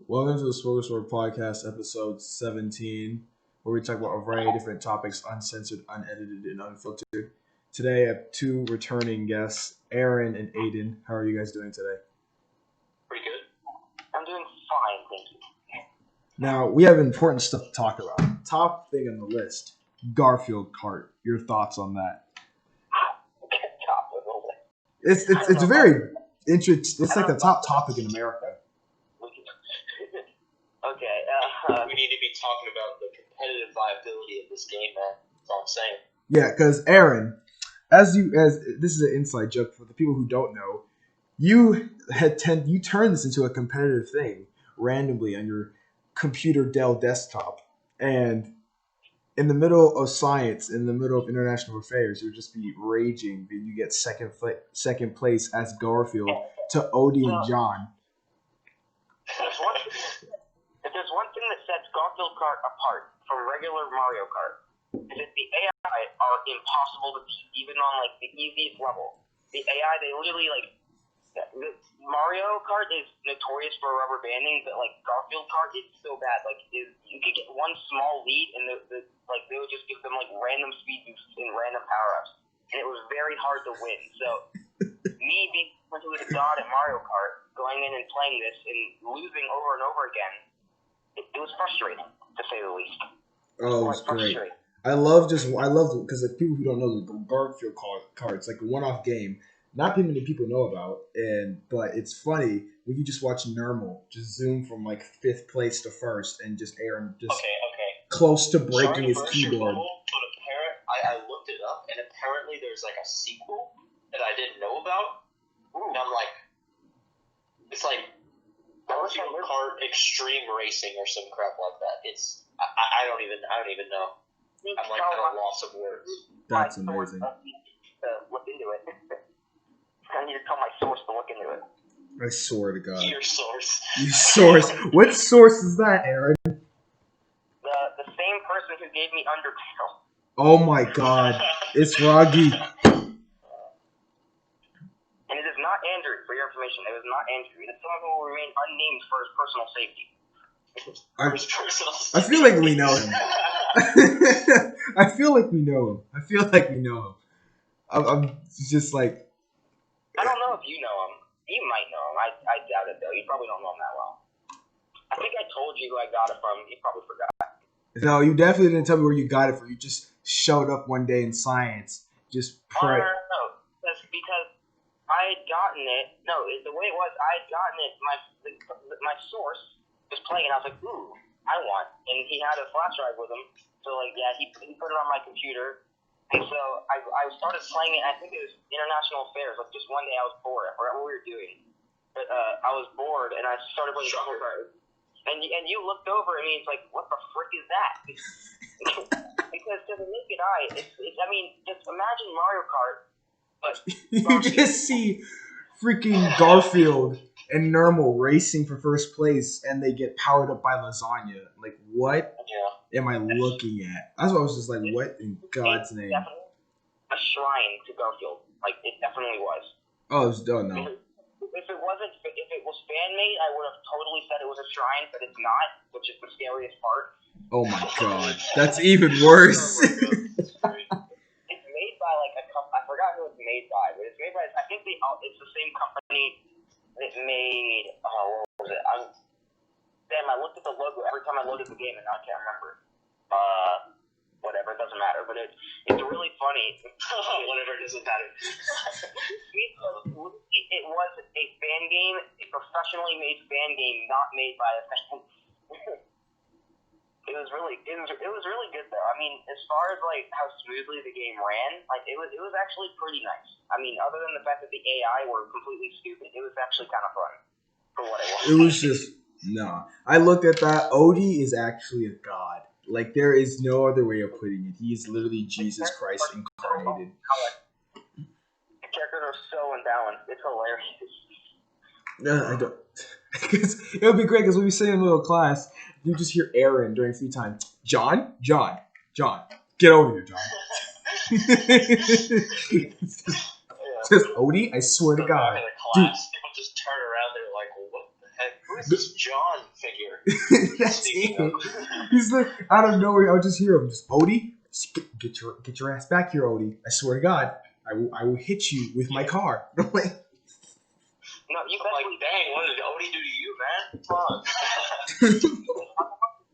Welcome to the Smorgasbord Podcast, episode 17, where we talk about a variety of different topics, uncensored, unedited, and unfiltered. Today, I have two returning guests, Aaron and Aiden. How are you guys doing today? Pretty good. I'm doing fine, thank you. Now, we have important stuff to talk about. Top thing on the list, Garfield cart. Your thoughts on that? Top of the list. It's a very interesting. It's like the top topic in America. Okay. We need to be talking about the competitive viability of this game, man. That's all I'm saying. Yeah, because Aaron, as this is an inside joke for the people who don't know, you turned this into a competitive thing randomly on your computer Dell desktop, and in the middle of science, in the middle of international affairs, you would just be raging that you get second place as Garfield to Odie and John. If there's one thing that sets Garfield Kart apart from regular Mario Kart, is that the AI are impossible to beat, even on like the easiest level. The AI, they literally Mario Kart is notorious for rubber banding, but like Garfield Kart is so bad. Like you could get one small lead, and they would just give them like random speed boosts and random power ups, and it was very hard to win. So me being someone who is a god at Mario Kart, going in and playing this and losing over and over again, it was frustrating to say the least. Oh, it was great. I love because like people who don't know the Garfield card, it's like a one-off game. Not many people know about, but it's funny when you just watch Nermal just zoom from like 5th place to 1st, and just Aaron just close to breaking his keyboard. But I looked it up, and apparently there's like a sequel that I didn't know about. And I'm like, it's like Garfield Kart Extreme Racing or some crap like that. I don't even know. I'm like at a loss of words. That's amazing. Look into it. I need to tell my source to look into it. I swear to God. Your source. Your source. What source is that, Aaron? The same person who gave me Undertale. Oh my God. It's Roggy. And it is not Andrew, for your information. It is not Andrew. It is someone who will remain unnamed for his personal safety. I feel like we know him. I feel like we know him. I'm just like... I don't know if you know him. You might know him. I doubt it, though. You probably don't know him that well. I think I told you who I got it from. You probably forgot. No, you definitely didn't tell me where you got it from. You just showed up one day in science. Just pray. No. That's because I had gotten it. No, the way it was, I had gotten it. My source was playing, and I was like, ooh, I want. And he had a flash drive with him. So, he put it on my computer. And so I started playing it. I think it was international affairs. Like, just one day I was bored. I forgot what we were doing. But I was bored, and I started playing Shuffle Card. And you looked over at me, and it's like, what the frick is that? Because to the naked eye, just imagine Mario Kart, but you just see freaking Garfield and Nermal racing for first place, and they get powered up by lasagna. Like, what am I looking at? That's why I was just like, what in God's name? Definitely a shrine to Garfield. Like, it definitely was. Oh, no. If it was fan-made, I would have totally said it was a shrine, but it's not, which is the scariest part. Oh my God, that's even worse. It's made by like a company. I forgot who it's made by, but it's made by. I think it's the same company that made. What was it? I looked at the logo every time I loaded the game, and now I can't remember. Whatever, it doesn't matter. But it's really funny. Whatever, it doesn't matter. It was a fan game, a professionally made fan game, not made by a fan. It was really good though. I mean, as far as like how smoothly the game ran, like it was actually pretty nice. I mean, other than the fact that the AI were completely stupid, it was actually kind of fun for what it was. It was just no. I looked at that. Odie is actually a god. Like, there is no other way of putting it. He is literally Jesus Christ incarnated. The characters are so imbalanced. It's hilarious. No, I don't. Because it would be great because when we sit in middle class, you just hear Aaron during free time. John, get over here, John. Says Odie, I swear to God. Dude, people just turn around. They're like, what the Who is this John figure? That's him. He's like, out of nowhere, I'll just hear him. Just, Odie, get your ass back here, Odie. I swear to God, I will hit you with my car. No, you I'm like, dang, what did Odie do to you, man? Fuck.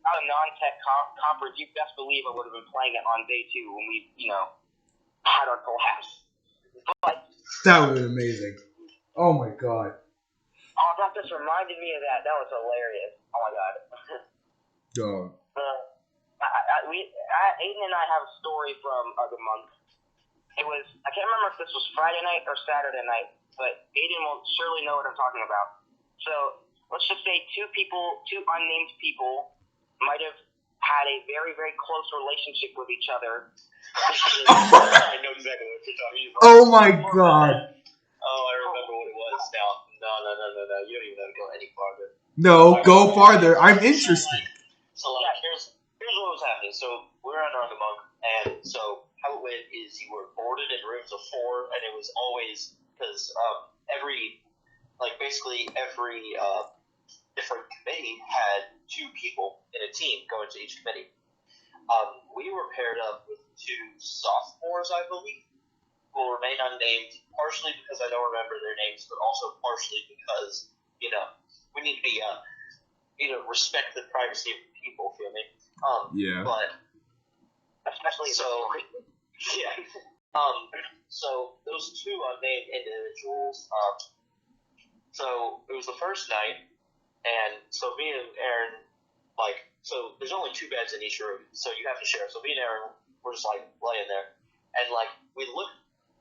Not a non-tech conference, you best believe I would have been playing it on day 2 when we, had our class. But That would have been amazing. Oh my God. oh, that just reminded me of that. That was hilarious. Oh my God. Dog. Aiden and I have a story from the month. It was, I can't remember if this was Friday night or Saturday night, but Aiden will surely know what I'm talking about. So let's just say two unnamed people might have had a very, very close relationship with each other. I know exactly what you're talking about. Oh my God. Oh, I remember what it was now. No. You don't even have to go any farther. No, go farther. I'm interested. So, here's what was happening. So, we were at our monk, and so how it went is you were boarded in rooms of 4, and it was always, because every different committee had 2 people in a team going to each committee. We were paired up with 2 sophomores, I believe, who will remain unnamed, partially because I don't remember their names, but also partially because, we need to be, respect the privacy of people, feel me? Yeah. But, especially so, yeah. So, those 2 unnamed individuals, so it was the first night, and so me and Aaron, so there's only 2 beds in each room, so you have to share. So me and Aaron were just laying there, and we look.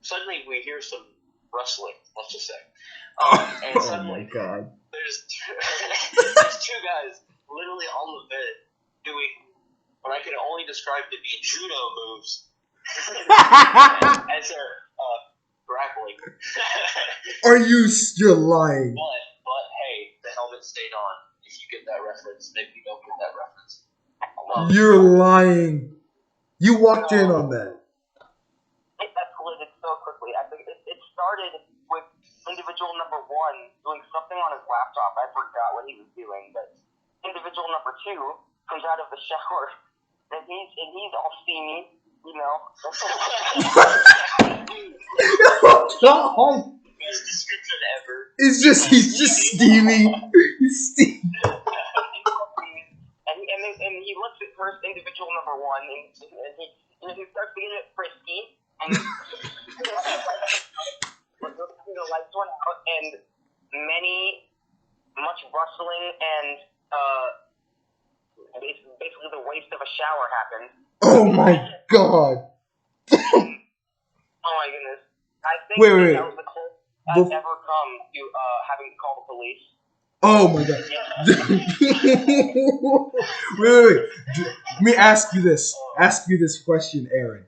Suddenly we hear some rustling. Let's just say. And suddenly, my God. there's 2 guys literally on the bed doing what I can only describe to be judo moves as they're grappling. You're lying. But hey, the helmet stayed on. If you get that reference, maybe you don't get that reference. You're lying. You walked in on that. It escalated so quickly. I think it started with individual number 1 doing something on his laptop. I forgot what he was doing, but individual number 2 comes out of the shower, and he's all steamy, No. Best description ever. He's just steamy. He's steamy. And he looks at first individual number 1, and he starts to get it frisky, and the lights went out, and much rustling and basically the waste of a shower happened. Oh my God. Oh my goodness. I think Wait. that was the closest I've ever come to having to call the police. Oh my God. Wait. Let me ask you this. Ask you this question, Aaron.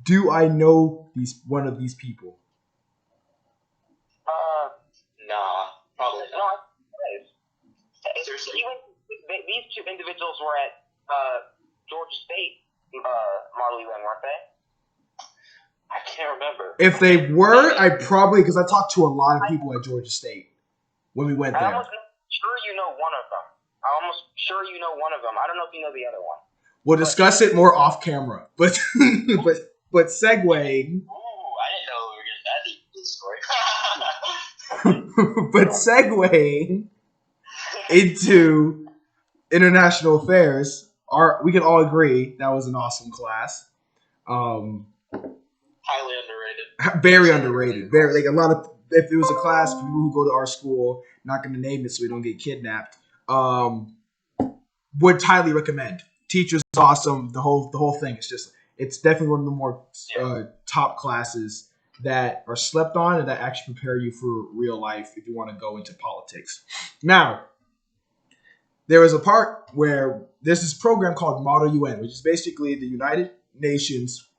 Do I know one of these people? Nah, probably No, not. Seriously? These 2 individuals were at Georgia State Model UN, weren't they? I can't remember. If they were, because I talked to a lot of people at Georgia State when we went there. I'm almost sure you know one of them. I don't know if you know the other one. We'll discuss it more off camera, but segueing. Ooh, I didn't know we were getting that deep into the story. But segueing into international affairs, we can all agree that was an awesome class. Highly underrated. Very underrated. Very a lot of. If it was a class for people who go to our school, not going to name it so we don't get kidnapped. Would highly recommend. Teachers awesome. The whole thing. It's definitely one of the more top classes that are slept on and that actually prepare you for real life if you want to go into politics. Now, there was a part where there's this program called Model UN, which is basically the United Nations,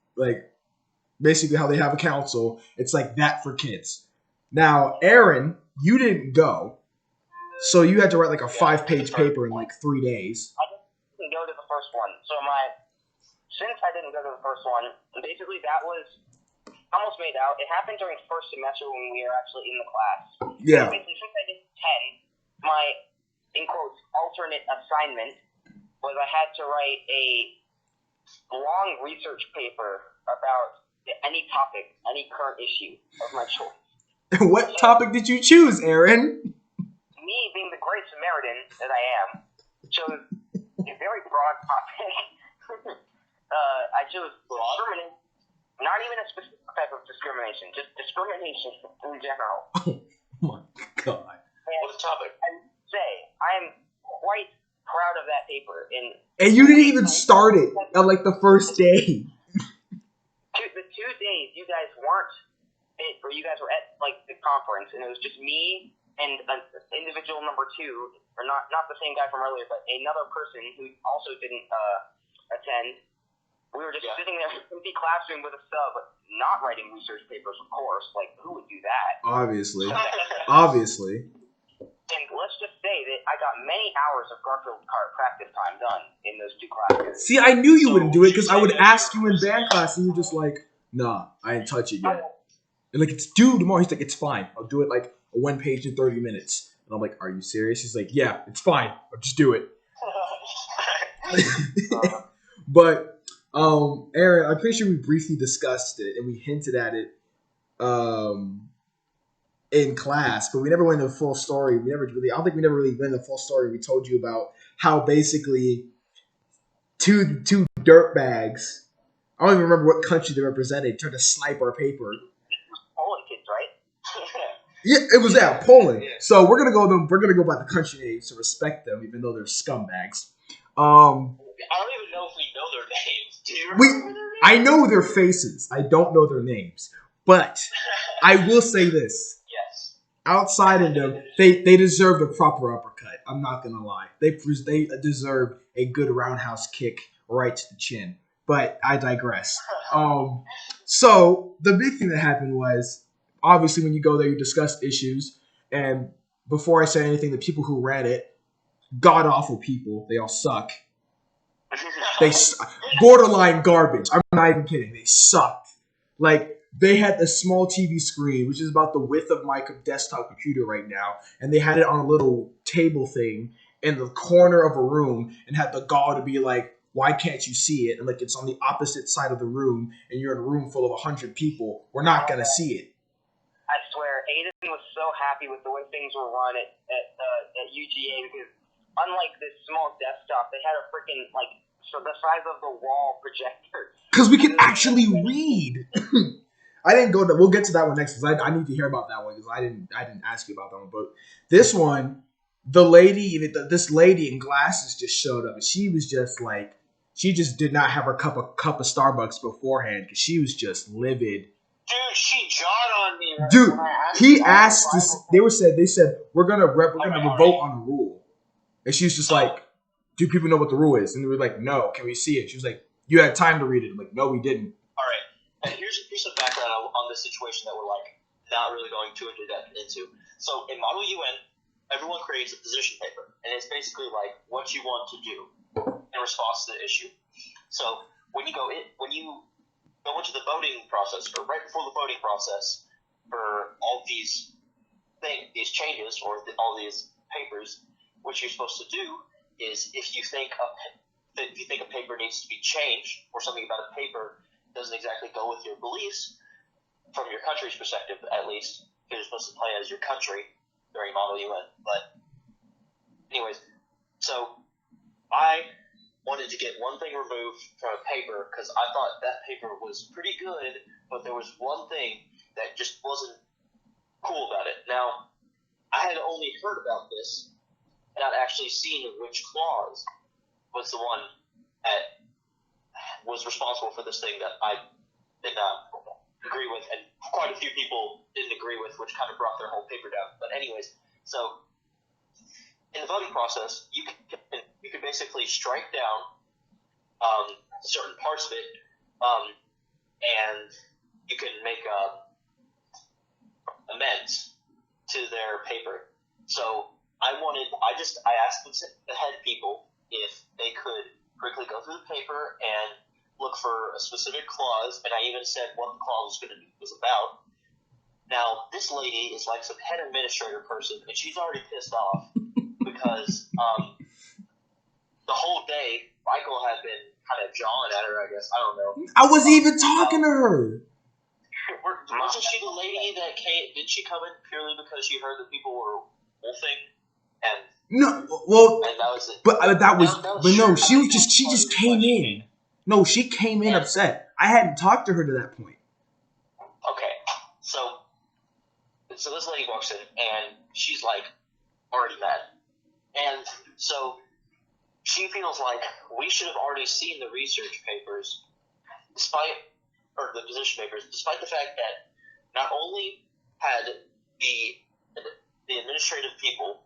basically how they have a council. It's like that for kids. Now, Aaron, you didn't go, so you had to write a 5-page paper in 3 days. I didn't go to the first one. Since I didn't go to the first one, basically that was almost made out. It happened during first semester when we were actually in the class. Yeah. Basically, since I did 10, my in quotes, alternate assignment was I had to write a long research paper about any topic, any current issue of my choice. What topic did you choose, Aaron? Me, being the great Samaritan that I am, chose a very broad topic. I chose discrimination, not even a specific type of discrimination, just discrimination in general. Oh my God. What a topic. And say, I'm quite proud of that paper. And you didn't even start it on like the first day. The 2 days you guys weren't, or you guys were at like the conference, and it was just me and individual number 2, or not the same guy from earlier, but another person who also didn't attend. We were just sitting there in the classroom with a sub, not writing research papers, of course. Like, who would do that? Obviously. And let's just say that I got many hours of Garfield card practice time done in those 2 classes. See, I knew you wouldn't do it because I would ask you in band class and you're just like, nah, I didn't touch it yet. And like, it's due tomorrow. He's like, it's fine. I'll do it like a 1 page in 30 minutes. And I'm like, are you serious? He's like, yeah, it's fine. I'll just do it. But, Aaron, I'm pretty sure we briefly discussed it and we hinted at it in class, but we never went into the full story. I don't think we never really went into the full story. We told you about how basically two dirtbags, I don't even remember what country they represented, tried to snipe our paper. Poland kids, right? Yeah, it was Poland. So we're gonna go by the country names to respect them, even though they're scumbags. I don't even know if we know their names. Do you remember their names? I know their faces. I don't know their names. But I will say this. Yes. Outside of them, they deserved a proper uppercut. I'm not going to lie. They deserved a good roundhouse kick right to the chin. But I digress. So the big thing that happened was, obviously when you go there, you discuss issues. And before I say anything, the people who ran it, god-awful people. They all suck. They borderline garbage. I'm not even kidding. They sucked. Like, they had a small TV screen, which is about the width of my desktop computer right now, and they had it on a little table thing in the corner of a room, and had the gall to be like, why can't you see it? And like, it's on the opposite side of the room, and you're in a room full of 100 people. We're not gonna see it. I swear, Aiden was so happy with the way things were run at UGA, because unlike this small desktop, they had a freaking, like, so the size of the wall projector. Because we can actually read. I didn't go to. We'll get to that one next because I need to hear about that one because I didn't ask you about that one. But this one, this lady in glasses just showed up, and she was just like, she just did not have her cup of Starbucks beforehand because she was just livid. Dude, she jawed on me. Right Dude, when I asked he asked this. They said we're gonna vote on a rule, and she was just like, do people know what the rule is? And we were like, no. Can we see it? She was like, you had time to read it. I'm like, no, we didn't. All right. And here's some background on this situation that we're like not really going too into depth into. So in Model UN, everyone creates a position paper, and it's basically like what you want to do in response to the issue. So when you go into the voting process, or right before the voting process for all these changes or all these papers, what you're supposed to do is if you think a paper needs to be changed or something about a paper doesn't exactly go with your beliefs, from your country's perspective at least, because you're supposed to play as your country during Model UN. But anyways, so I wanted to get one thing removed from a paper because I thought that paper was pretty good, but there was one thing that just wasn't cool about it. Now, I had only heard about this, not actually seen which clause was the one that was responsible for this thing that I did not agree with, and quite a few people didn't agree with, which kind of brought their whole paper down. But anyways, so in the voting process, you can basically strike down certain parts of it, and you can make amends to their paper. So I asked the head people if they could quickly go through the paper and look for a specific clause, and I even said what the clause was about. Now, this lady is like some head administrator person, and she's already pissed off because the whole day, Michael had been kind of jawing at her, I guess. I don't know. I wasn't even talking to her. Wasn't she the lady that came? Did she come in purely because she heard that people were wolfing? And no, well, and that was it. But no, she she just came in. No, she came in upset. I hadn't talked to her to that point. Okay, so this lady walks in and she's like already mad, and so she feels like we should have already seen the research papers, or the position papers, despite the fact that not only had the administrative people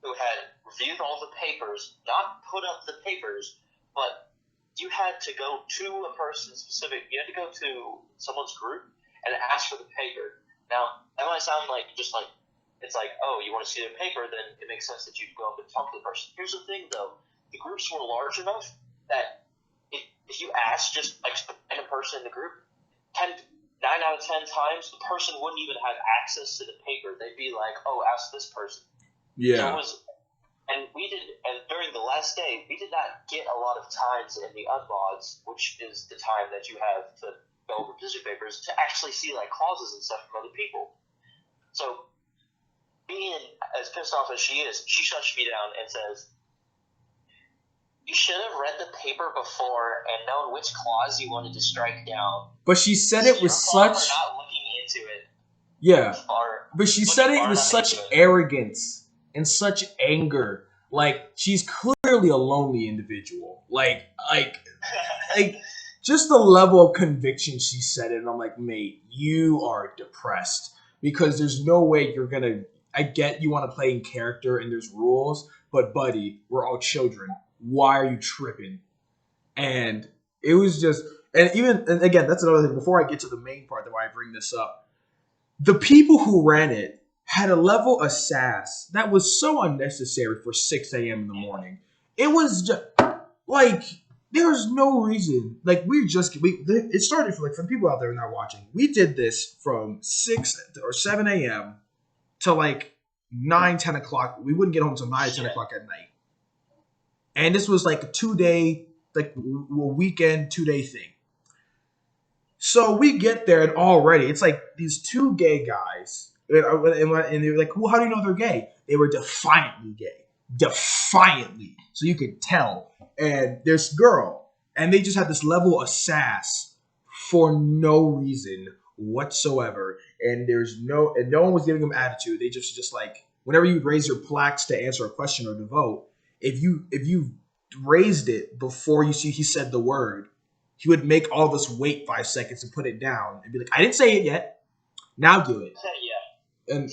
who had reviewed all the papers not put up the papers, but you had to go to a person specific. You had to go to someone's group and ask for the paper. Now, that might sound like it's like, oh, you want to see the paper, then it makes sense that you'd go up and talk to the person. Here's the thing, though. The groups were large enough that if you asked just like a person in the group, 9 out of 10 times, the person wouldn't even have access to the paper. They'd be like, oh, ask this person. Yeah. So and during the last day, we did not get a lot of times in the unmods, which is the time that you have to go over position papers, to actually see like clauses and stuff from other people. So, being as pissed off as she is, she shuts me down and says, you should have read the paper before and known which clause you wanted to strike down. But she said it with such... not looking into it. Yeah. But she said it with such arrogance and such anger. Like, she's clearly a lonely individual. Like just the level of conviction she said it, and I'm like, mate, you are depressed. Because there's no way you're gonna... I get you want to play in character and there's rules, but buddy, we're all children. Why are you tripping? And it was just... And again, that's another thing. Before I get to the main part that why I bring this up, the people who ran it had a level of sass that was so unnecessary for 6 a.m. in the morning. It was just like there's no reason. Like it started for the people out there not watching. We did this from 6 or 7 a.m. to like 9, 10 o'clock. We wouldn't get home till 9, 10 o'clock at night. And this was like a 2-day, like a weekend 2-day thing. So we get there and already it's like these 2 gay guys. And they were like, well, how do you know they're gay? They were defiantly gay. Defiantly. So you could tell. And this girl. And they just had this level of sass for no reason whatsoever. And no one was giving them attitude. They just like, whenever you raise your plaques to answer a question or to vote, if you raised it before he said the word, he would make all of us wait 5 seconds and put it down and be like, I didn't say it yet. Now do it. Yeah. And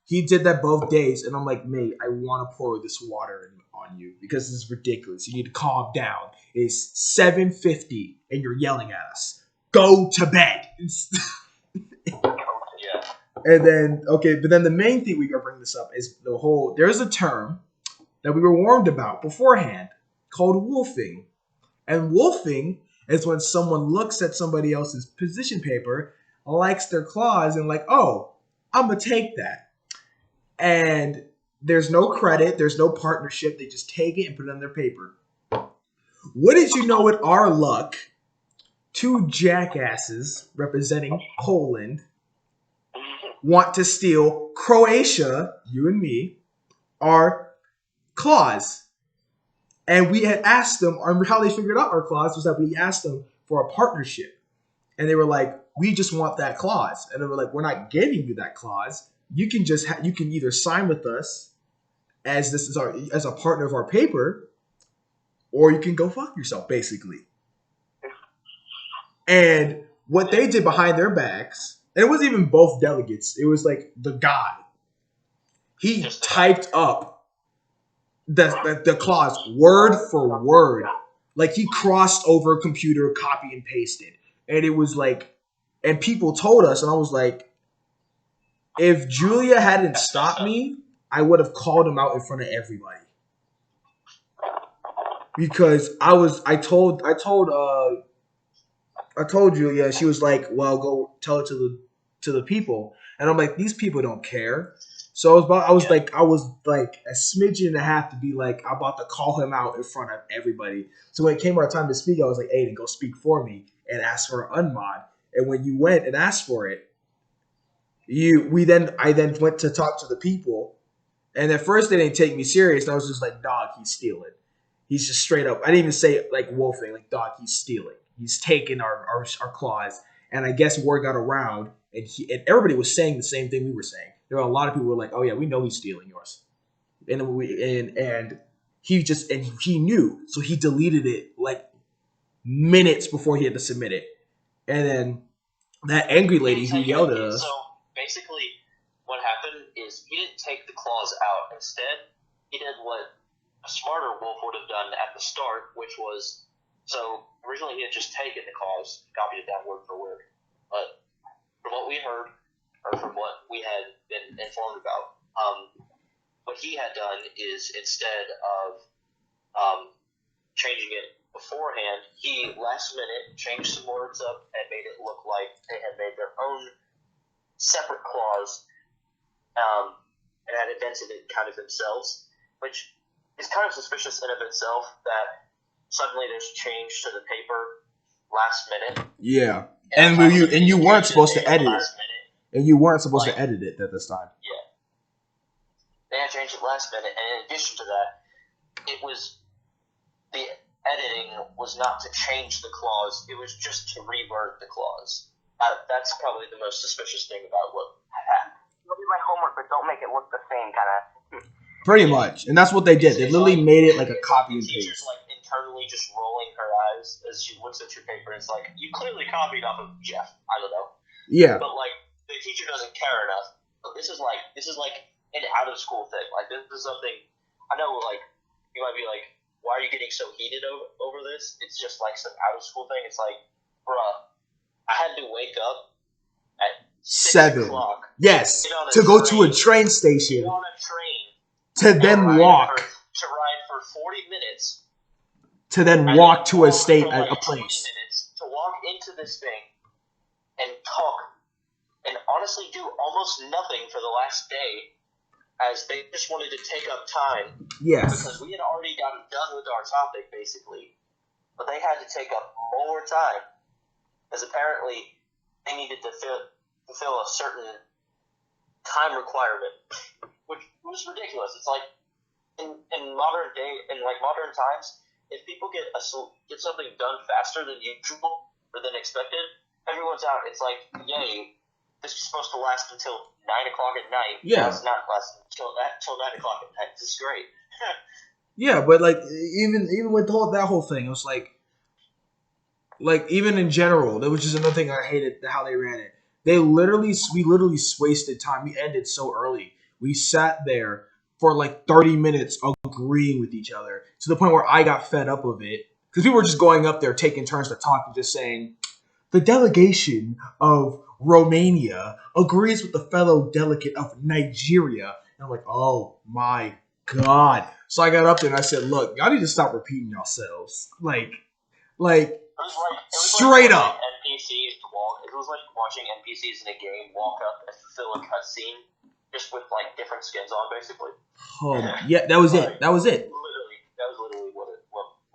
he did that both days, and I'm like, mate, I want to pour this water on you because this is ridiculous. You need to calm down. It's 7:50, and you're yelling at us. Go to bed. Yeah. And then, but then the main thing we gotta bring this up is there's a term that we were warned about beforehand called wolfing. And wolfing is when someone looks at somebody else's position paper, likes their clause, and like, oh, I'm going to take that. And there's no credit. There's no partnership. They just take it and put it on their paper. What did you know with our luck? 2 jackasses representing Poland want to steal Croatia, you and me, our clause. And we had asked them, or how they figured out our clause was that we asked them for a partnership. And they were like, we just want that clause. And they were like, we're not giving you that clause. You can just you can either sign with us as as a partner of our paper, or you can go fuck yourself, basically. And what they did behind their backs, and it wasn't even both delegates. It was like the guy. He typed up the clause word for word. Like he crossed over a computer, copy and pasted. And it was like, and people told us, and I was like, if Julia hadn't stopped me, I would have called him out in front of everybody. Because I told Julia, she was like, well, go tell it to the people. And I'm like, these people don't care. So I was like a smidgen and a half to be like, I'm about to call him out in front of everybody. So when it came our time to speak, I was like, Aiden, go speak for me and ask for an unmod. And when you went and asked for it, I then went to talk to the people. And at first they didn't take me serious. And I was just like, dog, he's stealing. He's just straight up. I didn't even say like wolfing, like dog, he's stealing. He's taking our claws. And I guess word got around, and everybody was saying the same thing we were saying. There were a lot of people who were like, "Oh yeah, we know he's stealing yours," and he knew, so he deleted it like minutes before he had to submit it. And then that angry lady who yelled at us. So basically, what happened is he didn't take the claws out. Instead, he did what a smarter wolf would have done at the start, which was, so originally he had just taken the claws, copied it down word for word. But from what we heard, or from what we had been informed about, what he had done is instead of changing it beforehand, he last minute changed some words up and made it look like they had made their own separate clause and had invented it kind of themselves, which is kind of suspicious in of itself that suddenly there's change to the paper last minute. Yeah, and you weren't supposed to edit it. And you weren't supposed to edit it at this time. Yeah. They had changed it last minute, and in addition to that, the editing was not to change the clause, it was just to reword the clause. That's probably the most suspicious thing about what happened. It'll be my homework, but don't make it look the same, kind of. Pretty much, and that's what they did. They literally made it like a copy and paste. The teacher's like internally just rolling her eyes as she looks at your paper. It's like, you clearly copied off of Jeff. I don't know. Yeah. But like, the teacher doesn't care enough. This is like an out of school thing. Like, this is something I know. Like, you might be like, why are you getting so heated over this? It's just like some out of school thing. It's like, bruh, I had to wake up at 6 o'clock. Yes, to go to a train station. Get on a train. To then walk. To ride for 40 minutes. To then walk to a place. 20 minutes to walk into this thing and talk and honestly do almost nothing for the last day, as they just wanted to take up time. Yes. Because we had already gotten done with our topic, basically. But they had to take up more time. Because apparently they needed to fulfill a certain time requirement, which was ridiculous. It's like, in modern times, if people get something done faster than usual or than expected, everyone's out. It's like, yay, this is supposed to last until 9 o'clock at night. Yeah. It's not lasting until 9 o'clock at night. This is great. Yeah, but like even with that whole thing, it was like even in general, that was just another thing I hated how they ran it. We literally wasted time. We ended so early. We sat there for like 30 minutes agreeing with each other to the point where I got fed up of it because people were just going up there taking turns to talk and just saying, the delegation of Romania agrees with the fellow delegate of Nigeria. And I'm like, oh my God. So I got up there and I said, look, y'all need to stop repeating yourselves. It was straight up. NPCs walk. It was like watching NPCs in a game walk up and fulfill a cutscene, just with like different skins on, basically. Oh yeah, that was it. That was it. That was literally what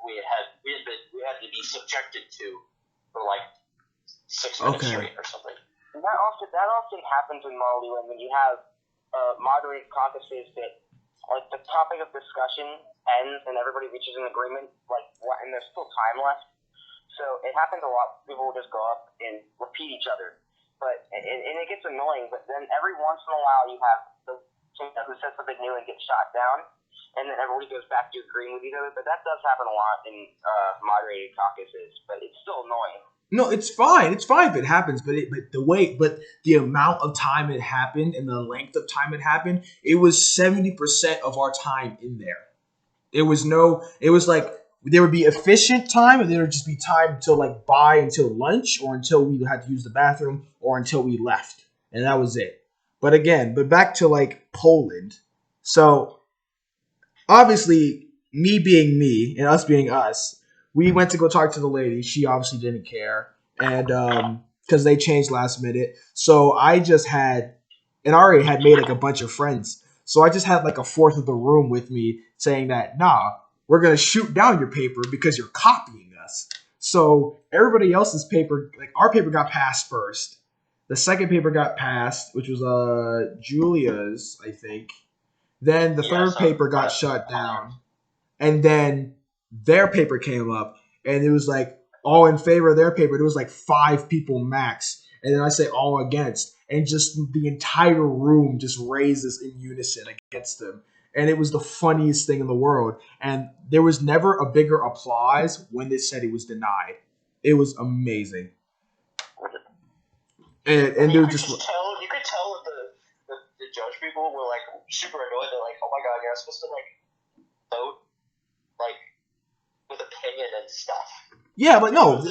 we had to be subjected to for like 6 minutes straight or something. And that often happens in Malibu when you have moderate caucuses that like the topic of discussion ends and everybody reaches an agreement, and there's still time left. So it happens a lot. People will just go up and repeat each other, and it gets annoying. But then every once in a while, you have the team who says something new and gets shot down, and then everybody goes back to agreeing with each other. But that does happen a lot in moderated caucuses. But it's still annoying. No, it's fine. It's fine if it happens, but the amount of time it happened and the length of time it happened, it was 70% of our time in there. It was like there would be efficient time, and there would just be time until lunch, or until we had to use the bathroom, or until we left, and that was it. But back to like Poland. So obviously, me being me and us being us. We went to go talk to the lady. She obviously didn't care, and because they changed last minute. So I just had and I already had made like a bunch of friends. So I just had like a fourth of the room with me saying that, nah, we're going to shoot down your paper because you're copying us. So everybody else's paper, like our paper got passed first. The second paper got passed, which was Julia's, I think. Then the third paper got shut down. And then their paper came up, and it was like all in favor of their paper. There was like 5 people max. And then I say all against. And just the entire room just raises in unison against them. And it was the funniest thing in the world. And there was never a bigger applause when they said it was denied. It was amazing. And they were just... You could tell that the judge people were like super annoyed. They're like, oh my god, you're not supposed to like vote like with opinion and stuff. Yeah, but no. It was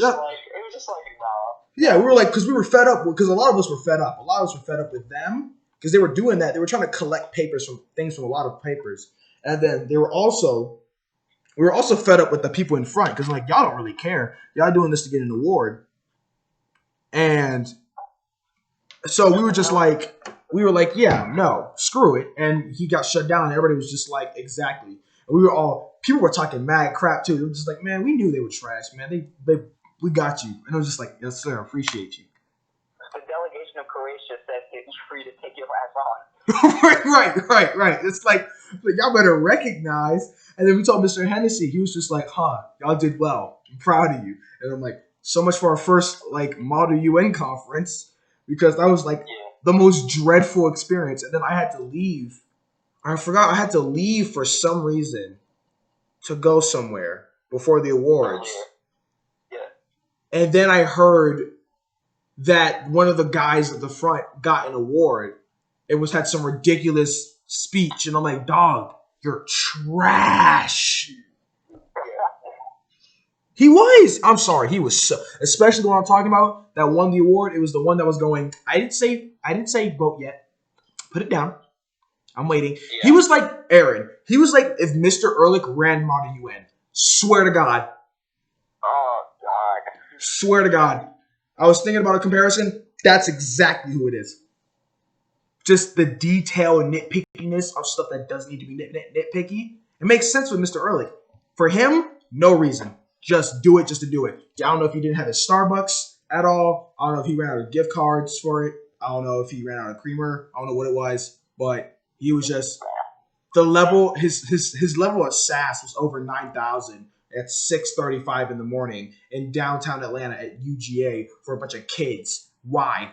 just like, nah. Yeah, we were like, because we were fed up. Because a lot of us were fed up. A lot of us were fed up with them. Because they were doing that. They were trying to collect papers from things from a lot of papers. And then we were also fed up with the people in front. Because like, y'all don't really care. Y'all doing this to get an award. And so we were like, yeah, no, screw it. And he got shut down. And everybody was just like, exactly. And people were talking mad crap too. They were just like, man, we knew they were trash, man. We got you. And it was just like, yes, sir, appreciate you. The delegation of Croatia said you're free to take your ass on. right. It's like y'all better recognize. And then we told Mr. Hennessy, he was just like, y'all did well. I'm proud of you. And I'm like, so much for our first like Model UN conference, because that was like the most dreadful experience. And then I had to leave. I forgot I had to leave for some reason to go somewhere before the awards. And then I heard that one of the guys at the front got an award. It had some ridiculous speech. And I'm like, dog, you're trash. He was. I'm sorry. He was so, especially the one I'm talking about that won the award. It was the one that was going, I didn't say vote yet. Put it down. I'm waiting. Yeah. He was like Aaron. He was like if Mr. Ehrlich ran Model UN. Swear to God. Oh, God. Swear to God. I was thinking about a comparison. That's exactly who it is. Just the detail and nitpickiness of stuff that doesn't need to be nitpicky. It makes sense with Mr. Ehrlich. For him, no reason. Just do it just to do it. I don't know if he didn't have his Starbucks at all. I don't know if he ran out of gift cards for it. I don't know if he ran out of creamer. I don't know what it was. But he was just the level. His level of sass was over 9,000 at 6:35 in the morning in downtown Atlanta at UGA for a bunch of kids. Why?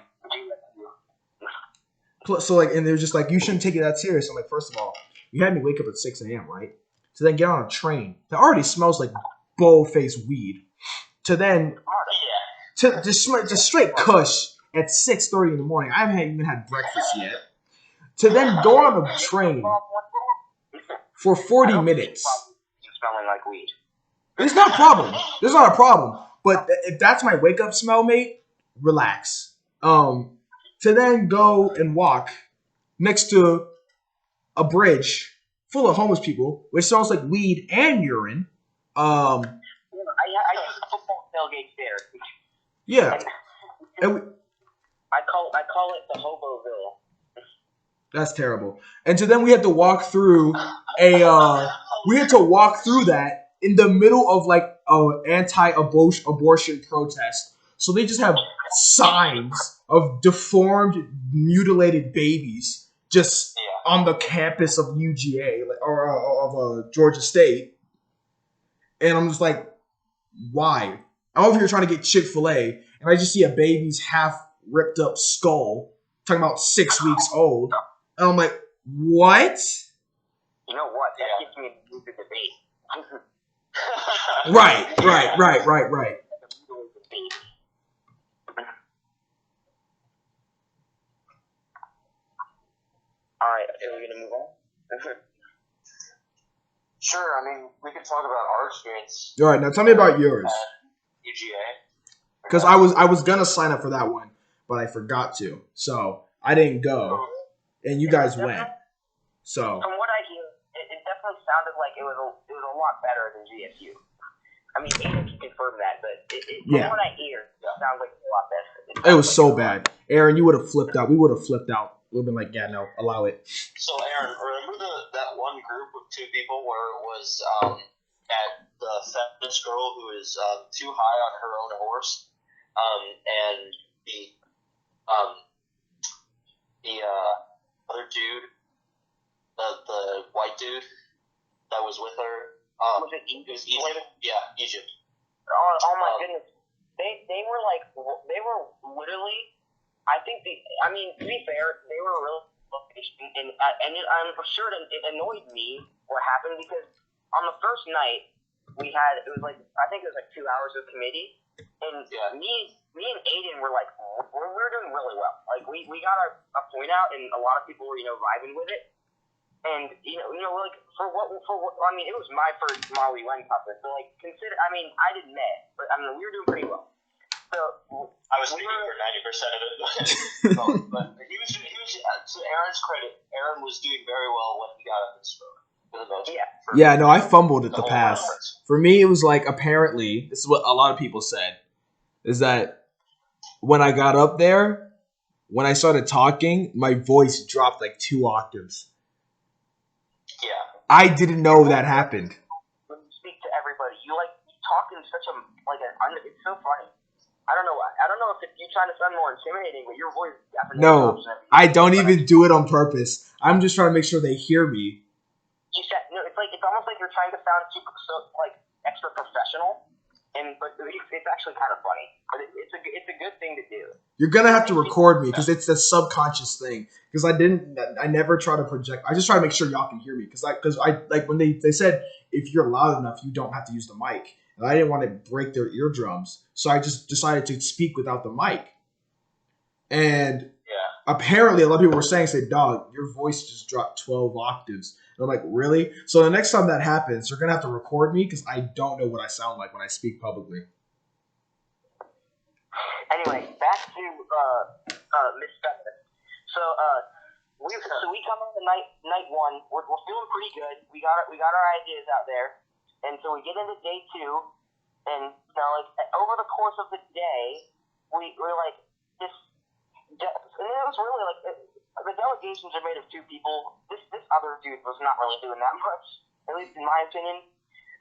So like, and they're just like, you shouldn't take it that serious. I'm like, first of all, you had me wake up at 6 a.m. right? To then get on a train that already smells like bowl-faced weed. To then to just straight kush at 6:30 in the morning. I haven't even had breakfast yet. To then go on a train for 40 minutes. Smelling like weed. It's not a problem. There's not a problem. But if that's my wake-up smell, mate, relax. To then go and walk next to a bridge full of homeless people, which smells like weed and urine. I use the football tailgate there. Yeah. I call it the Hoboville. That's terrible. And so then we had to walk through that in the middle of like an anti-abortion protest. So they just have signs of deformed, mutilated babies just on the campus of UGA or of Georgia State. And I'm just like, why? I'm over here trying to get Chick-fil-A, and I just see a baby's half ripped up skull, talking about 6 weeks old. And I'm like, what? You know what? That gets me into the debate. Right. Alright, are we going to move on? Sure, I mean, we can talk about our experience. All right, now tell me about yours. UGA. Because I was going to sign up for that one, but I forgot to. So I didn't go. And you guys went. So from what I hear, it definitely sounded like it was a lot better than GSU. I mean, Aiden can confirm that, but from what I hear, it sounds like it's a lot better. It was so bad. Aaron, you would have flipped out. We would have flipped out would have been like, yeah, no, allow it. So, Aaron, remember that one group of two people where it was at the feminist girl who is too high on her own horse, and the other dude, the white dude that was with her. Was it Egypt? Yeah, Egypt. Oh my goodness. They were like, they were literally, I think to be fair, they were real patient, and I'm sure it annoyed me what happened, because on the first night, it was like, I think it was like 2 hours of committee, and me and Aiden were like, we were doing really well. Like, we got a point out, and a lot of people were, vibing with it. And, like, for what, I mean, it was my first Molly Wen puppet, so, like, I didn't met, but, we were doing pretty well. So, I was speaking for 90% of it, but he was, to Aaron's credit, Aaron was doing very well when he got up and spoke. Yeah, no, I fumbled at the pass. For me, it was like, apparently, this is what a lot of people said, is that when I got up there, when I started talking, my voice dropped like 2 octaves. Yeah. I didn't know that happened. When you speak to everybody, you talk in such it's so funny. I don't know if you're trying to sound more intimidating, but your voice definitely No, I don't even do it on purpose. I'm just trying to make sure they hear me. It's almost like you're trying to sound extra professional, but it's actually kind of funny. But it's a good thing to do. You're gonna have to record me because it's a subconscious thing. Because I never try to project. I just try to make sure y'all can hear me. Because I like when they said if you're loud enough, you don't have to use the mic. And I didn't want to break their eardrums, so I just decided to speak without the mic. And apparently, a lot of people were saying, "Dog, your voice just dropped 12 octaves." And I'm like, really? So the next time that happens, you're gonna have to record me because I don't know what I sound like when I speak publicly. Anyway, back to Miss Feminist. So we come on to night one. We're feeling pretty good. We got our ideas out there, and so we get into day 2, and over the course of the day, we're like this, and it was really like the delegations are made of 2 people. This other dude was not really doing that much, at least in my opinion.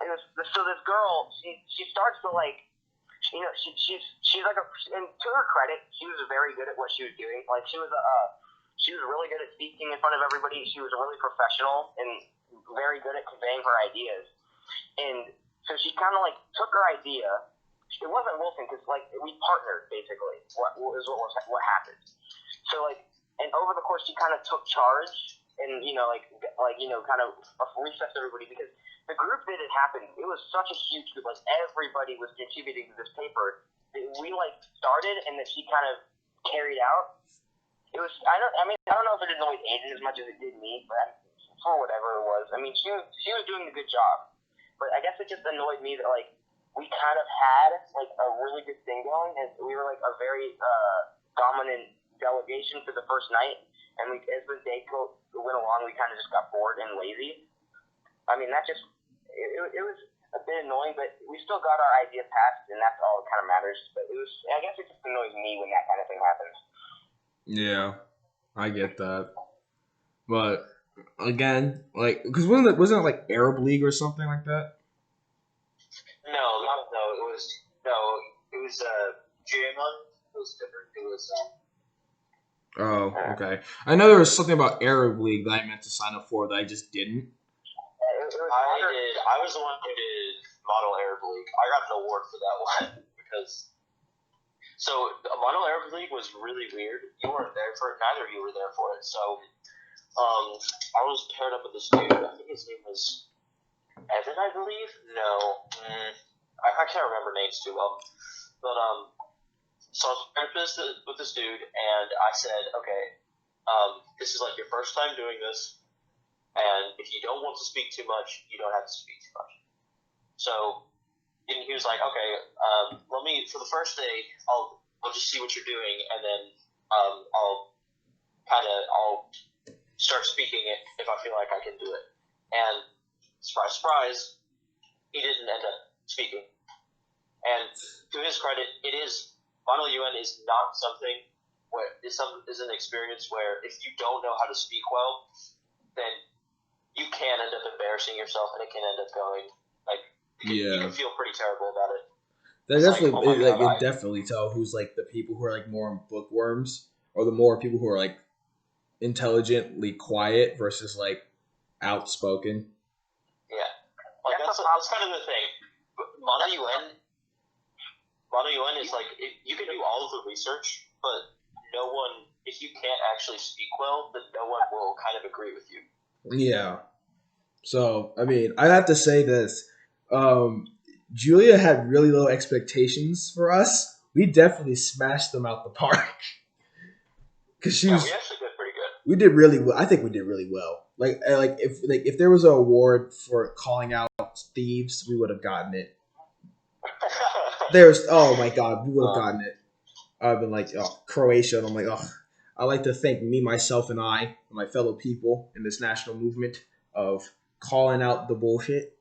And so this girl, she starts to she's like and to her credit, she was very good at what she was doing. Like she was really good at speaking in front of everybody. She was really professional and very good at conveying her ideas. And so she kind of took her idea. It wasn't Wilson because we partnered basically. What happened? So and over the course she kind of took charge and kind of recessed everybody because the group that it happened, it was such a huge group. Everybody was contributing to this paper. We started and then she kind of carried out. It was I don't know if it annoyed Aiden as much as it did me, but for whatever it was. She was doing a good job. But I guess it just annoyed me that we kind of had a really good thing going, and we were a very dominant delegation for the first night. And as the day went along, we kind of just got bored and lazy. It was a bit annoying, but we still got our idea passed, and that's all that kind of matters. But I guess it just annoys me when that kind of thing happens. Yeah, I get that. But again, because wasn't it Arab League or something like that? No, it was J-Mon. It was different. It was Oh, okay. I know there was something about Arab League that I meant to sign up for that I just didn't. I was the one who did Model Arab League. I got an award for that one because. So Model Arab League was really weird. You weren't there for it. Neither of you were there for it. So, I was paired up with this dude. I think his name was Evan, I believe. No, I can't remember names too well. But so I was paired with this dude, and I said, okay, this is your first time doing this. And if you don't want to speak too much, you don't have to speak too much. So, and he was like, okay, for the first day, I'll just see what you're doing, and then I'll start speaking it if I feel like I can do it. And surprise, surprise, he didn't end up speaking. And to his credit, Model UN is not something is an experience where if you don't know how to speak well, then you can end up embarrassing yourself, and it can end up going you can feel pretty terrible about it. That definitely it definitely tell who's like the people who are like more bookworms, or the more people who are like intelligently quiet versus like outspoken. Yeah, like that's kind of the thing. Mono UN is like you can do all of the research, but no one, if you can't actually speak well, then no one will kind of agree with you. Yeah. So I mean, I have to say this. Julia had really low expectations for us. We definitely smashed them out the park. Because we actually did pretty good. We did really well. I think we did really well. Like if there was an award for calling out thieves, we would have gotten it. Oh my god, we would have gotten it. I've been like, Croatia, and I'm like, I like to thank me, myself, and my fellow people in this national movement of calling out the bullshit.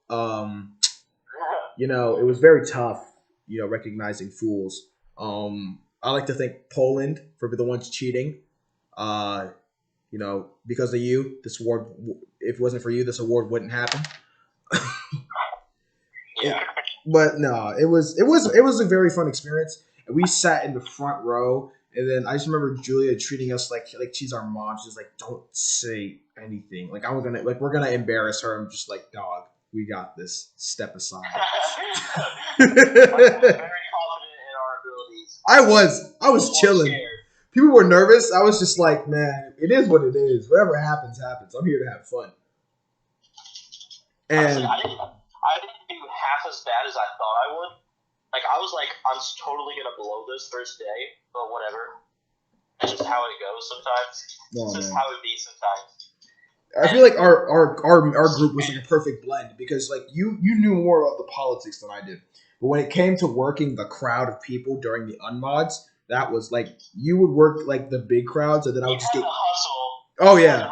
It was very tough, recognizing fools. I like to thank Poland for the ones cheating. Because of you, this award, if it wasn't for you, this award wouldn't happen. Yeah. But no, it was a very fun experience. And we sat in the front row, and then I just remember Julia treating us like she's our mom. She's like, "Don't say anything. Like we're gonna embarrass her." I'm just like, "Dog, we got this. Step aside." I'm very confident in our abilities. I was chilling. Scared. People were nervous. I was just like, man, it is what it is. Whatever happens, happens. I'm here to have fun. And I didn't do half as bad as I thought I would. Like, I was like, I'm totally going to blow this first day, but whatever. It's just how it goes sometimes. It's just how it be sometimes. I feel like our group was like a perfect blend because like you knew more about the politics than I did. But when it came to working the crowd of people during the unmods, that was like you would work like the big crowds, and then I would just get hustle. Oh yeah,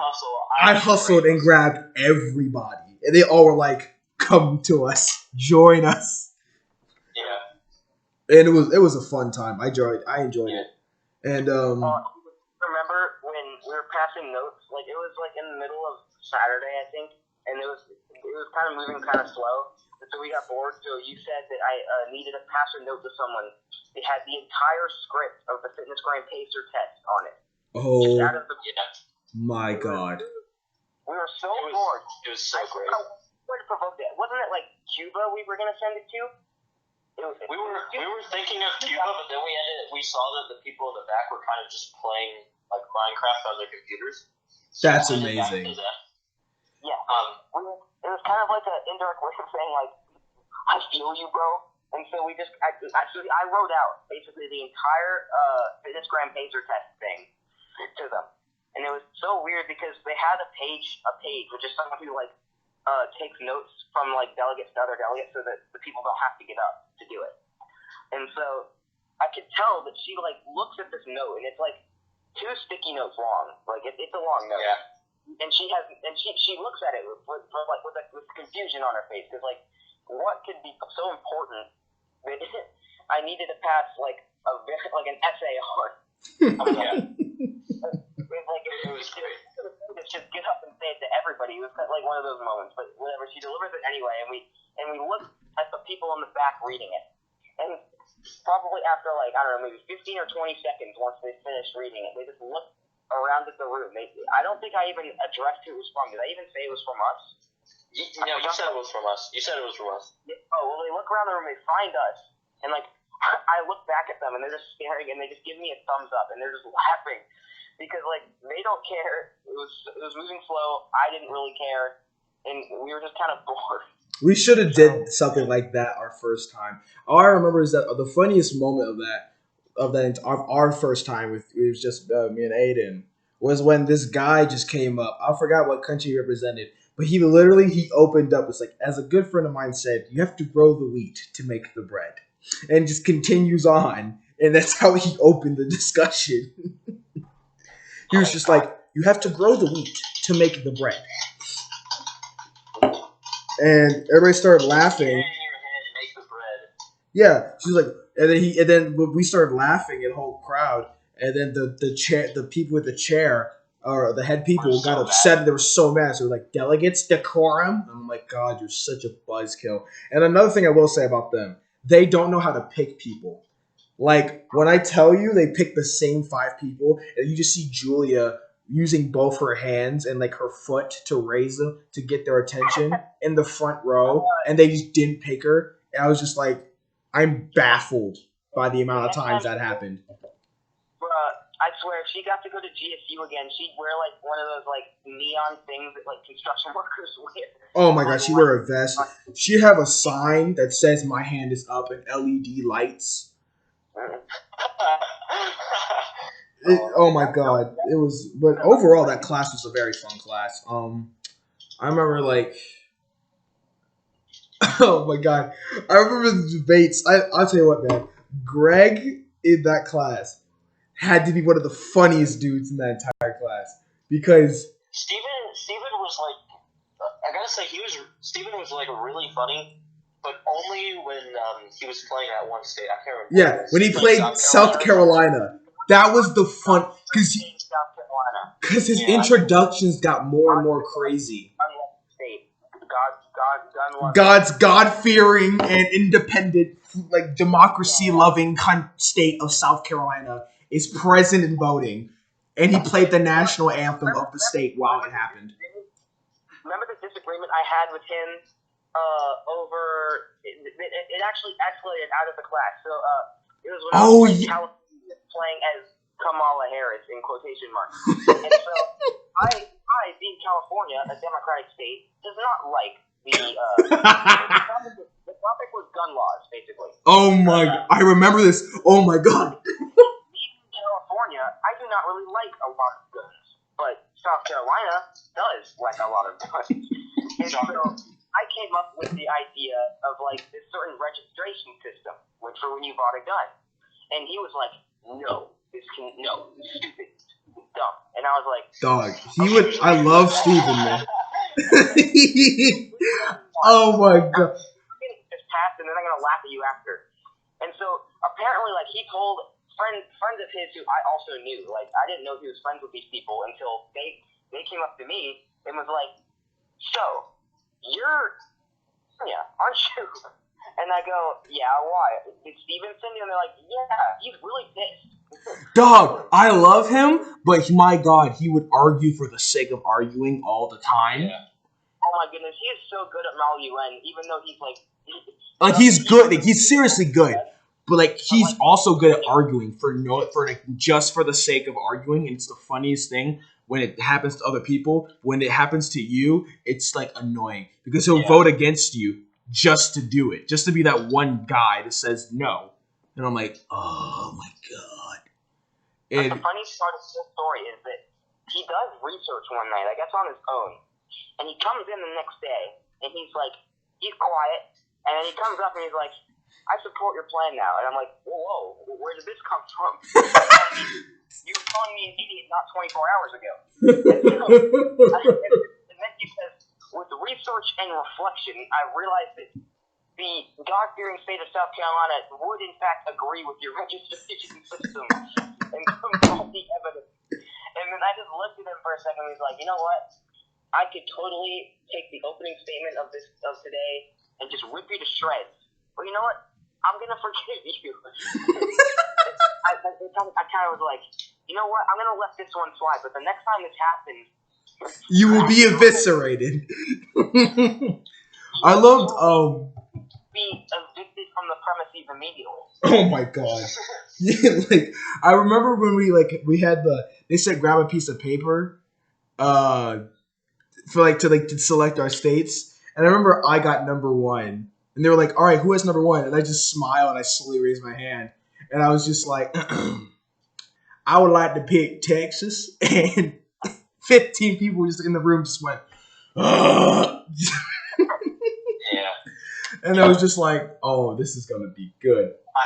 I hustled and grabbed everybody, and they all were like, "Come to us, join us." Yeah, and it was a fun time. I enjoyed it, and remember when we were passing notes? Like it was like in the middle of Saturday, I think, and it was kind of moving kind of slow. And so we got bored. So you said that I needed to pass a note to someone. It had the entire script of the Fitness Grind Pacer test on it. Oh my god! We were so bored. It was so great. What provoked it? Wasn't it like Cuba we were gonna send it to? We were thinking of Cuba, but then we saw that the people in the back were kind of just playing like Minecraft on their computers. That's amazing. Yeah. It was kind of like an indirect way of saying like, I feel you, bro. And so I wrote out basically the entire Fitness Gram Pacer test thing to them. And it was so weird because they had a page, which is someone who like takes notes from like delegates to other delegates so that the people don't have to get up to do it. And so I could tell that she like looks at this note and it's like 2 sticky notes long. Like it's a long note. Yeah. And she looks at it with confusion on her face because like what could be so important that I needed to pass like an essay on. It was just get up and say it to everybody. It was like one of those moments, but whatever. She delivers it anyway, and we look at the people in the back reading it, and probably after like I don't know, maybe 15 or 20 seconds once they finished reading it, they just look around at the room. I don't think I even addressed who it was from. Did I even say it was from us? You said it was from us. You said it was from us. Oh, well, they look around the room, they find us, and like I look back at them, and they're just staring, and they just give me a thumbs up, and they're just laughing because like they don't care. It was moving slow. I didn't really care, and we were just kind of bored. We should have did something like that our first time. All I remember is that the funniest moment of our first time it was just me and Aiden was when this guy just came up. I forgot what country he represented, but he opened up. It's like, as a good friend of mine said, you have to grow the wheat to make the bread, and just continues on, and that's how he opened the discussion. He was just like, you have to grow the wheat to make the bread. And everybody started laughing. Yeah, she was like, and then we started laughing at the whole crowd, and then the people with the chair or the head people Were got so upset. mad. And they were so mad. So they were like, delegates decorum. I'm like, God, you're such a buzzkill. And another thing I will say about them, they don't know how to pick people. Like when I tell you they pick the same 5 people, and you just see Julia using both her hands and like her foot to raise them to get their attention in the front row, and they just didn't pick her. And I was just like, I'm baffled by the amount of times that happened. Bruh, I swear, if she got to go to GSU again, she'd wear like one of those like neon things that like construction workers wear. Oh my God, she'd wear a vest. She'd have a sign that says "My hand is up" and LED lights. Oh my God, it was. But overall, that class was a very fun class. I remember like, oh my God, I remember the debates. I'll tell you what, man. Greg in that class had to be one of the funniest dudes in that entire class because Steven was like, I gotta say, Steven was like really funny, but only when he was playing at one state. I can't remember. yeah, when he played South Carolina, that was the fun because South Carolina. his introductions got more and more crazy. State. Gun God's God-fearing and independent, like democracy-loving state of South Carolina is present in voting, and he played the national anthem of the state while it happened. Remember the disagreement I had with him over? It actually escalated out of the class. So it was when I was in California playing as Kamala Harris in quotation marks, and so I being California, a Democratic state, does not like the topic was gun laws, basically. Oh my! I remember this. Oh my God! California, I do not really like a lot of guns, but South Carolina does like a lot of guns. And so I came up with the idea of like this certain registration system, which for when you bought a gun. And he was like, no, stupid, dumb. And I was like, dog, I love Steven, man. Oh my God. Just passed, and then I'm gonna laugh at you after. And so apparently, like he told friends of his who I also knew, like I didn't know he was friends with these people until they came up to me and was like, so you're aren't you? And I go, yeah, why? Did Steven send you? And they're like, yeah, he's really pissed. Dog, I love him, but my God, he would argue for the sake of arguing all the time. Yeah. Oh my goodness, he is so good at Mal-UN, even though he's like he's good. Like, he's seriously good. But like he's also good at arguing just for the sake of arguing, and it's the funniest thing when it happens to other people. When it happens to you, it's like annoying because he'll vote against you just to do it, just to be that one guy that says no. And I'm like, oh my God. But the funniest part of this story is that he does research one night, I guess on his own, and he comes in the next day and he's like, he's quiet, and then he comes up and he's like, I support your plan now. And I'm like, whoa, where did this come from? You were calling me an idiot not 24 hours ago. And then he says, with research and reflection, I realized that the God-fearing state of South Carolina would, in fact, agree with your registration system and confirm the evidence. And then I just looked at him for a second and he's like, you know what? I could totally take the opening statement of today and just rip you to shreds. But you know what? I'm going to forgive you. I kind of was like, you know what? I'm going to let this one slide. But the next time this happens, you will be eviscerated. I loved be evicted from the premises immediately. Oh my God. Yeah, like I remember when we had they said grab a piece of paper to select our states, and I remember I got number 1, and they were like, all right, who has number 1? And I just smiled and I slowly raised my hand, and I was just like, I would like to pick Texas, and 15 people just in the room just went, ugh. Yeah. And I was just like, oh, this is gonna be good. I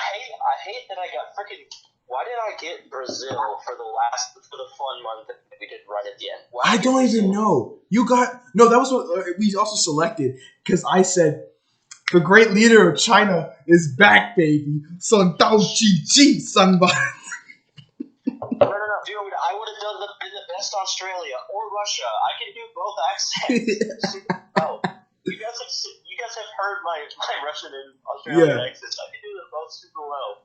hate that I got freaking. Why did I get Brazil for the fun month that we did right at the end? I don't even know. That was what we also selected, because I said the great leader of China is back, baby. Sun Dao Chi Chi, Sun Ba. just Australia or Russia. I can do both accents. Oh, you guys have heard my Russian and Australian accents. I can do them both super well.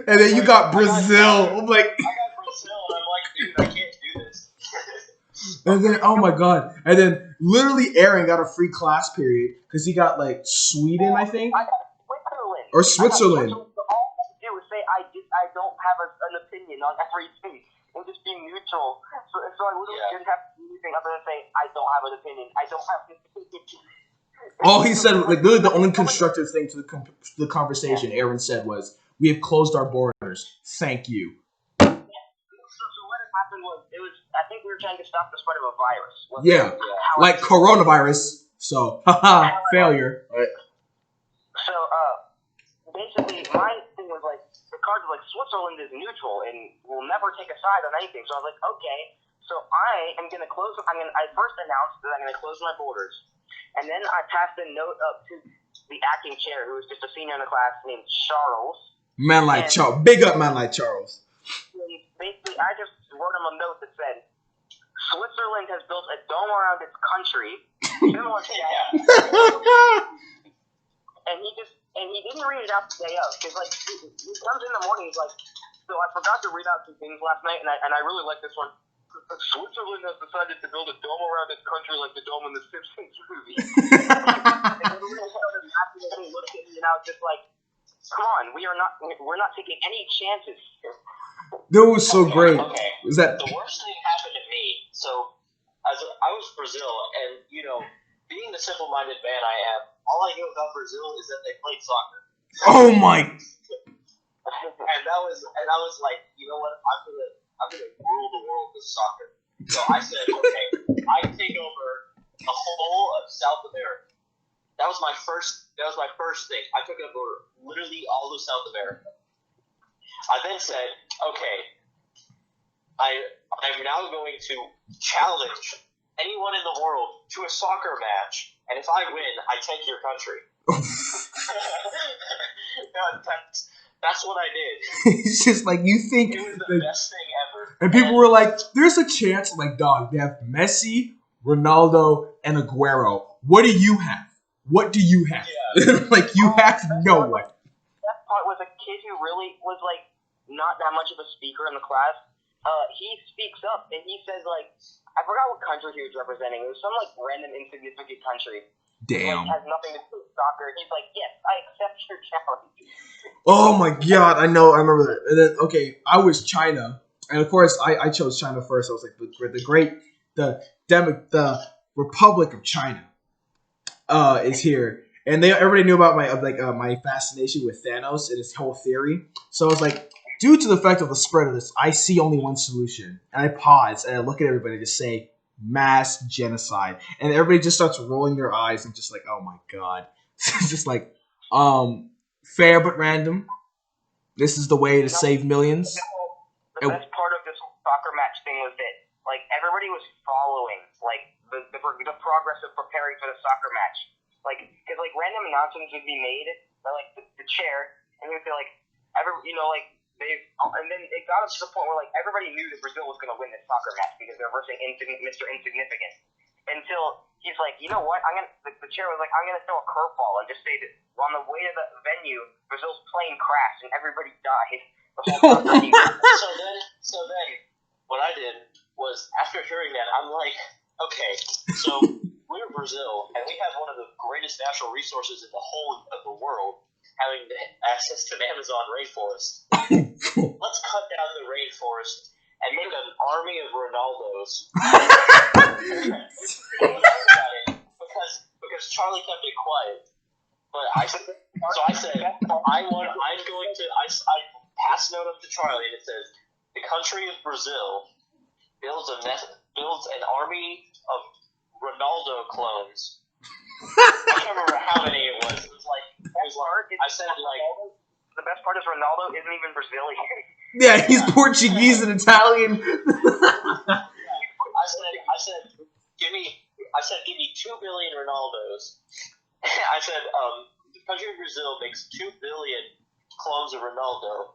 And then you got Brazil. I'm like, I got Brazil, and I'm like, dude, I can't do this. and then, oh my god. And then, literally, Aaron got a free class period because he got, like, Sweden, I think? I got Switzerland. Or Switzerland. So all I have to do is say I don't have an opinion on everything. And just be neutral. So I literally didn't have to do anything other than say, I don't have an opinion. I don't have an opinion. All he said, like, literally the only constructive thing to the conversation Aaron said was, we have closed our borders. Thank you. So what had happened was, I think we were trying to stop the spread of a virus. Yeah, like coronavirus. So, haha, failure. Right. So, basically, my thing was like, the cards were like, Switzerland is neutral and will never take a side on anything. So I was like, okay. So I am going to close, I first announced that I'm going to close my borders. And then I passed a note up to the acting chair, who was just a senior in the class, named Charles. Man like Charles. Big up man like Charles. Basically, I just wrote him a note that said, Switzerland has built a dome around its country, similar to that. And he didn't read it out the day of, because, like, he comes in the morning, he's like, so I forgot to read out some things last night, and I really like this one. Switzerland has decided to build a dome around its country like the dome in the Simpsons movie. And everyone started laughing at me, looking at me, and I was just like, come on, we're not taking any chances here. That was so great. Okay. Was that the worst thing happened to me? So, I was Brazil, and being the simple-minded man I am, all I knew about Brazil is that they played soccer. Oh my! And I was like, you know what? I'm gonna rule the world with soccer. So I said, okay, I take over the whole of South America. That was my first thing. I took over literally all of South America. I then said, okay, I'm now going to challenge anyone in the world to a soccer match, and if I win, I take your country. That's what I did. It's just like, you think it was the best thing ever. And people were like, there's a chance, like, dog, they have Messi, Ronaldo, and Aguero. What do you have? What do you have? Yeah. Like, you have no one. That part was a kid who really was, like, not that much of a speaker in the class. He speaks up, and he says, like, I forgot what country he was representing. It was some, like, random insignificant country. Damn. Like, has nothing to do with soccer. He's like, yes, I accept your challenge. Oh, my God. I know. I remember that. And then, okay, I was China. And, of course, I chose China first. I was like, the Republic of China is here. And everybody knew about my fascination with Thanos and his whole theory. So I was like, due to the effect of the spread of this, I see only one solution. And I pause and I look at everybody and just say, mass genocide. And everybody just starts rolling their eyes and just like, oh my God. It's just like, fair but random. This is the way to save millions. The best part of this soccer match thing was that, like, everybody was following, like, the progress of preparing for the soccer match. Like, because, like, random announcements would be made by, like, the chair, and he would say, like, and then it got up to the point where, like, everybody knew that Brazil was going to win this soccer match because they're versing Mr. Insignificant. Until he's like, you know what? The chair was like, I'm going to throw a curveball and just say that on the way to the venue, Brazil's plane crashed and everybody died. So then, what I did was, after hearing that, I'm like, okay, so we're Brazil, and we have one of the greatest natural resources in the whole of the world, having access to the Amazon rainforest. Let's cut down the rainforest and make an army of Ronaldos. because Charlie kept it quiet. But I said, I pass a note up to Charlie, and it says, the country of Brazil builds an army of Ronaldo clones. I can't remember how many it was. It was like I said, like, the best part is Ronaldo isn't even Brazilian. Yeah, he's Portuguese and Italian. I said, give me 2 billion Ronaldos. I said, the country of Brazil makes 2 billion clones of Ronaldo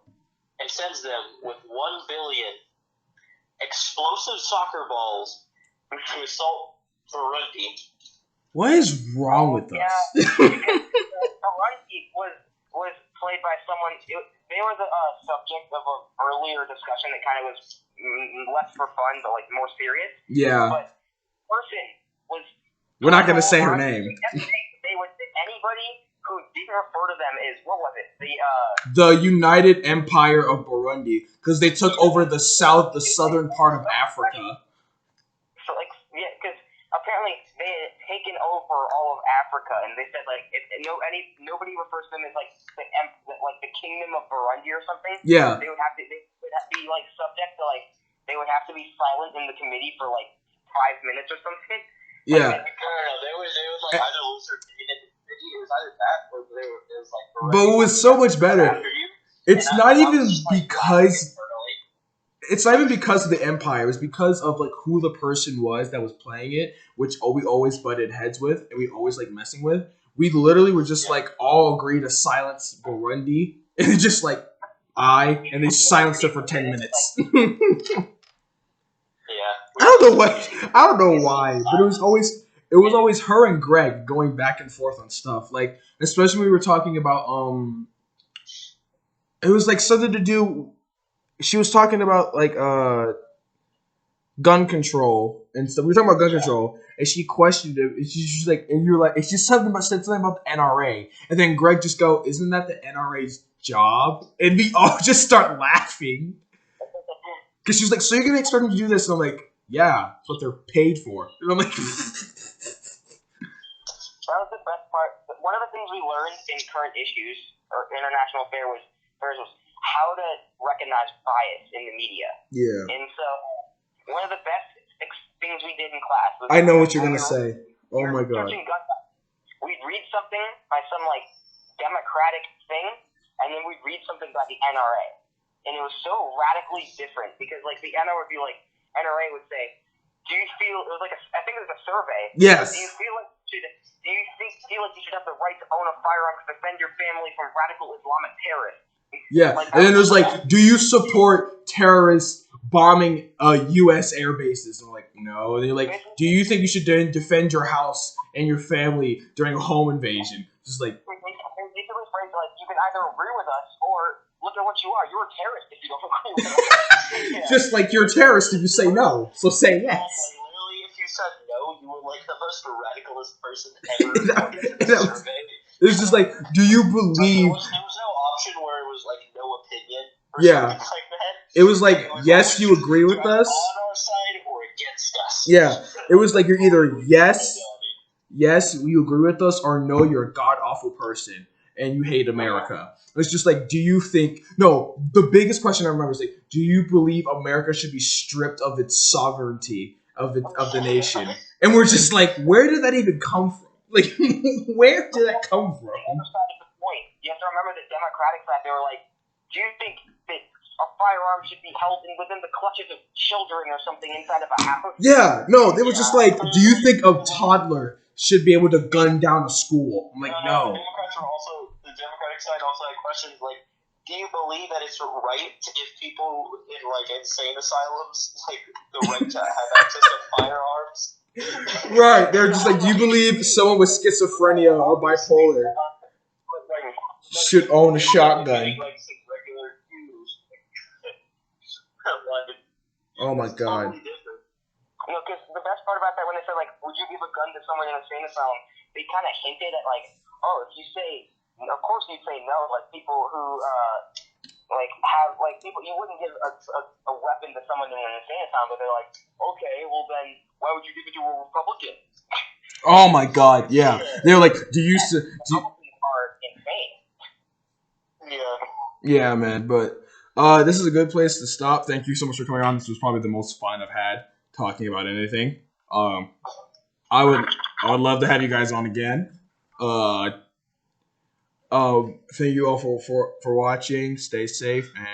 and sends them with 1 billion explosive soccer balls to assault Burundi. What is wrong with us? Burundi was played by someone. They were the subject of an earlier discussion that kind of was less for fun, but like more serious. Yeah. But person was. We're not gonna say her name. They would anybody who didn't refer to them as what was it? The United Empire of Burundi, because they took over the southern part of Africa. So because apparently they had taken over all of Africa, and they said nobody refers to them as like the kingdom of Burundi or something. Yeah. They would be like subject to like they would have to be silent in the committee for like 5 minutes or something. Yeah. They would like either lose their opinion in the committee. It was either that or it was like. But it was so much better. It's not even because. It's not even because of the empire. It was because of like who the person was that was playing it, which we always butted heads with, and we always like messing with. We literally were just like all agree to silence Burundi, and just like and they silenced it for 10 minutes. I don't know why, but it was always her and Greg going back and forth on stuff. Like, especially when we were talking about it was like something to do. She was talking about like gun control and stuff. We were talking about gun control, and she questioned it. And she's like, and you're like, it's just said something about the NRA, and then Greg just go, "Isn't that the NRA's job?" And we all just start laughing because she was like, "So you're gonna expect them to do this?" And I'm like, "Yeah, that's what they're paid for." And I'm like, that was the best part. One of the things we learned in current issues or international affairs was how to recognize bias in the media. Yeah. And so, one of the best things we did in class was... I know what you're going to say. Oh, my God. We'd read something by some, like, Democratic thing, and then we'd read something by the NRA. And it was so radically different, because, like, the NRA would be like... NRA would say, do you feel... It was like I think it was a survey. Yes. Do you feel like you should have the right to own a firearm to defend your family from radical Islamic terrorists? Yeah, and then there's like, do you support terrorists bombing U.S. air bases? And I'm like, no. And they're like, do you think you should defend your house and your family during a home invasion? Just like... You can either agree with us or look at what you are. You're a terrorist if you don't agree with us. Yeah. Just like you're a terrorist if you say no. So say yes. Literally, if you said no, you were like the most radicalist person ever. It's just like, do you believe... There was no option where it was like no opinion or something like that. It was like, yes, you agree with us. On our side or against us. Yeah. It was like you're either yes, you agree with us, or no, you're a god-awful person and you hate America. It's just like, do you think... No, the biggest question I remember is like, do you believe America should be stripped of its sovereignty of the nation? And we're just like, where did that even come from? Like, where did that come from? The other side of the point. You have to remember the Democratic side. They were like, do you think that a firearm should be held within the clutches of children or something inside of a house? Yeah, no, they were just like, do you think a toddler should be able to gun down a school? I'm like, no. The Democratic side also had questions like, do you believe that it's right to give people in like insane asylums like the right to have access to firearms? Right, they're just like, do you believe someone with schizophrenia or bipolar should own a shotgun? Oh my God. Because the best part about that, when they said, like, would you give a gun to someone in an insane asylum, they kind of hinted at, like, oh, if you say, of course you'd say no, like, people who, you wouldn't give a weapon to someone in an insane asylum, but they're like, okay, well then, why would you give it to a Republican? Oh my God, yeah. They're like, Republicans are insane. Yeah. Yeah, man, but this is a good place to stop. Thank you so much for coming on. This was probably the most fun I've had talking about anything. I would love to have you guys on again. Thank you all for watching. Stay safe and